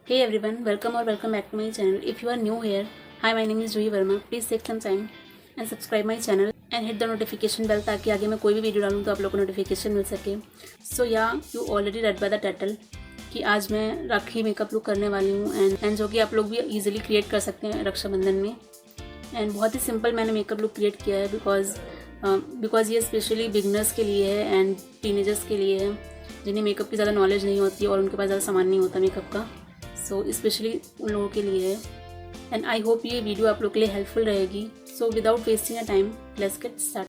Hey everyone, welcome or welcome back to my channel. If you are new here, hi, my name is JUHI Verma. Please take some time and subscribe my channel and hit the notification bell ताकि आगे मैं कोई भी video डालूँ तो आप लोगों को नोटिफिकेशन मिल सके. So yeah, you already read by the title कि आज मैं राखी मेकअप लुक करने वाली हूँ एंड जो कि आप लोग भी इजीली क्रिएट कर सकते हैं रक्षाबंधन में. एंड बहुत ही सिंपल मैंने मेकअप लुक क्रिएट किया है बिकॉज ये स्पेशली बिगनर्स के लिए है एंड टीनेजर्स के लिए है जिन्हें मेकअप की ज़्यादा नॉलेज नहीं होती और उनके पास ज़्यादा सामान नहीं होता मेकअप का. सो स्पेशली उन लोगों के लिए है एंड आई होप ये वीडियो आप लोग के लिए हेल्पफुल रहेगी. So without wasting a time let's get started.